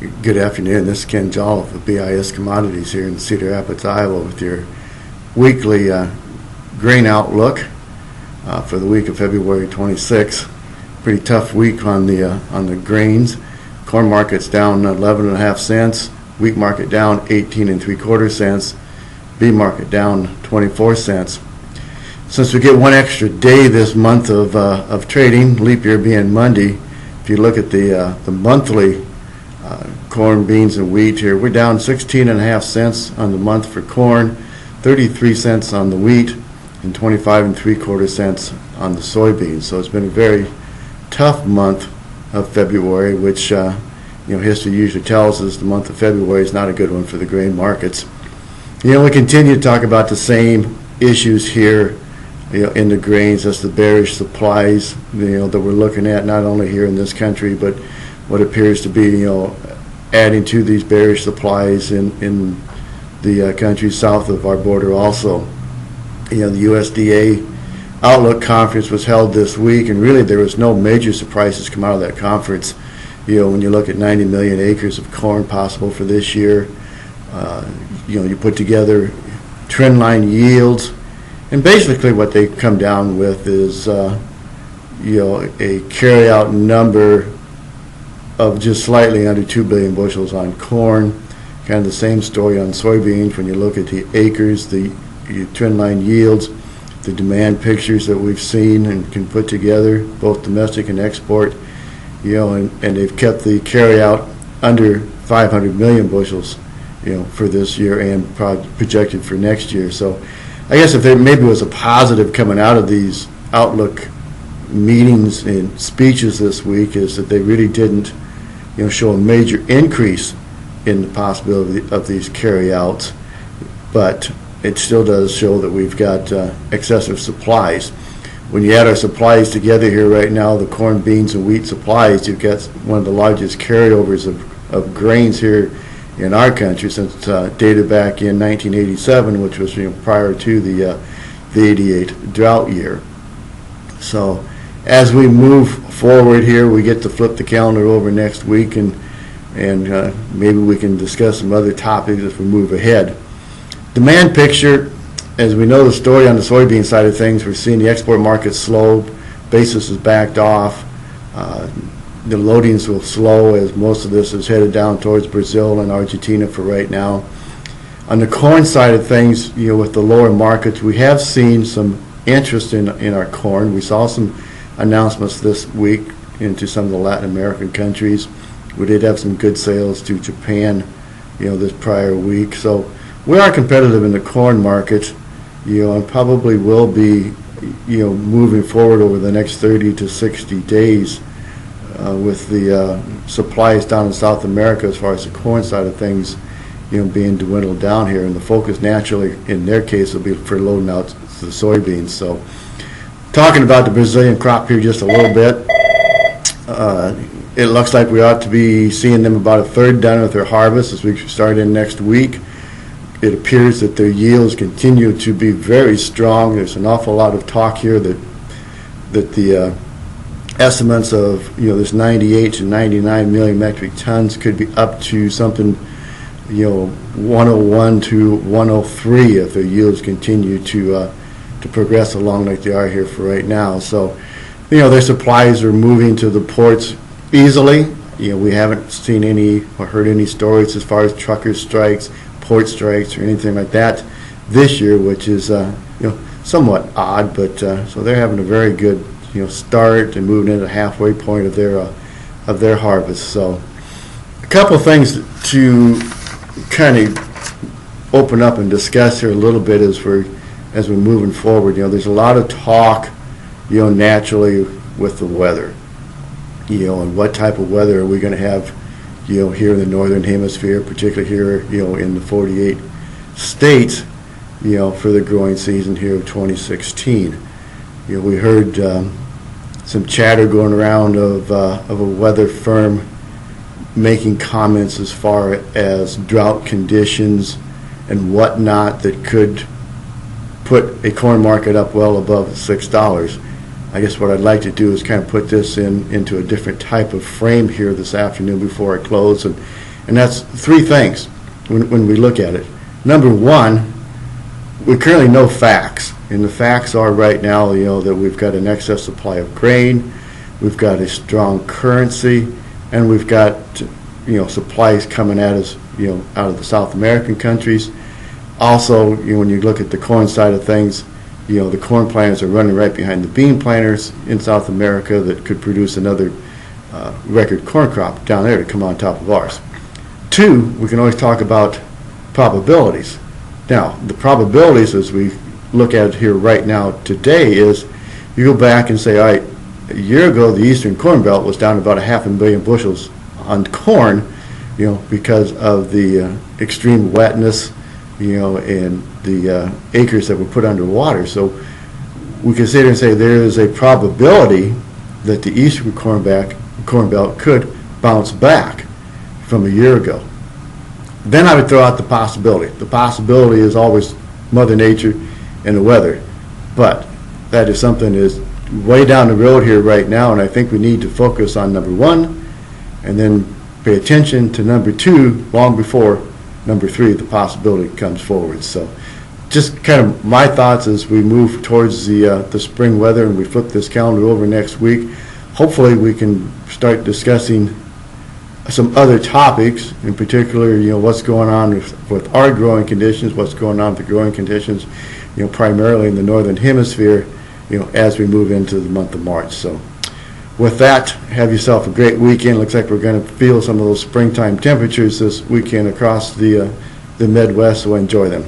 Good afternoon. This is Ken Jolliffe of BIS Commodities here in Cedar Rapids, Iowa, with your weekly grain outlook for the week of February 26. Pretty tough week on the grains. Corn market's down 11.5 cents. Wheat market down 18.75 cents. Bean market down 24 cents. Since we get one extra day this month of trading, leap year being Monday, if you look at the monthly corn, beans, and wheat here, we're down 16.5 cents on the month for corn, 33 cents on the wheat, and 25.75 cents on the soybeans. So it's been a very tough month of February, which history usually tells us the month of February is not a good one for the grain markets. We continue to talk about the same issues here in the grains. That's the bearish supplies that we're looking at, not only here in this country, but what appears to be adding to these bearish supplies in the countries south of our border also. The USDA Outlook Conference was held this week, and really there was no major surprises come out of that conference. When you look at 90 million acres of corn possible for this year, you put together trend line yields, and basically what they come down with is a carry-out number of just slightly under 2 billion bushels on corn. Kind of the same story on soybeans when you look at the acres, the trend line yields, the demand pictures that we've seen and can put together, both domestic and export, and they've kept the carry-out under 500 million bushels, for this year and projected for next year. So I guess if there maybe was a positive coming out of these outlook meetings and speeches this week is that they really didn't show a major increase in the possibility of these carryouts, but it still does show that we've got excessive supplies. When you add our supplies together here right now, the corn, beans, and wheat supplies, you've got one of the largest carryovers of grains here in our country since dated back in 1987, which was prior to the 88 drought year. So as we move forward here, we get to flip the calendar over next week, and maybe we can discuss some other topics as we move ahead. Demand picture, as we know the story on the soybean side of things, we're seeing the export market slow. Basis is backed off. The loadings will slow as most of this is headed down towards Brazil and Argentina for right now. On the corn side of things, with the lower markets, we have seen some interest in our corn. We saw some announcements this week into some of the Latin American countries. We did have some good sales to Japan, this prior week. So we are competitive in the corn market, and probably will be, moving forward over the next 30 to 60 days with the supplies down in South America as far as the corn side of things, being dwindled down here. And the focus naturally in their case will be for loading out the soybeans. So talking about the Brazilian crop here just a little bit, it looks like we ought to be seeing them about a third done with their harvest as we start in next week. It appears that their yields continue to be very strong. There's an awful lot of talk here that the estimates of this 98 to 99 million metric tons could be up to something 101 to 103 if their yields continue to progress along like they are here for right now. So their supplies are moving to the ports easily. We haven't seen any or heard any stories as far as trucker strikes, port strikes, or anything like that this year, which is somewhat odd. But so they're having a very good start and moving into the halfway point of their harvest. So a couple of things to kind of open up and discuss here a little bit as we're moving forward. There's a lot of talk, naturally with the weather, and what type of weather are we going to have, here in the northern hemisphere, particularly here, in the 48 states, for the growing season here of 2016. We heard some chatter going around of a weather firm making comments as far as drought conditions and whatnot that could put a corn market up well above $6. I guess what I'd like to do is kind of put this into a different type of frame here this afternoon before I close, and And that's three things when we look at it. Number one, we currently know facts, and the facts are right now, that we've got an excess supply of grain, we've got a strong currency, and we've got, supplies coming at us, out of the South American countries. Also, when you look at the corn side of things, the corn planters are running right behind the bean planters in South America that could produce another record corn crop down there to come on top of ours. Two, we can always talk about probabilities. Now, the probabilities as we look at it here right now today is you go back and say, all right, a year ago the Eastern Corn Belt was down about 500 million bushels on corn, because of the extreme wetness, and the acres that were put underwater. So we can sit here and say there is a probability that the Eastern Corn Belt could bounce back from a year ago. Then I would throw out the possibility. The possibility is always Mother Nature and the weather. But that is something that is way down the road here right now, and I think we need to focus on number one and then pay attention to number two long before number three, the possibility comes forward. So just kind of my thoughts as we move towards the spring weather and we flip this calendar over next week. Hopefully we can start discussing some other topics, in particular, what's going on with our growing conditions, what's going on with the growing conditions, primarily in the northern hemisphere, as we move into the month of March. So with that, have yourself a great weekend. Looks like we're going to feel some of those springtime temperatures this weekend across the Midwest, so enjoy them.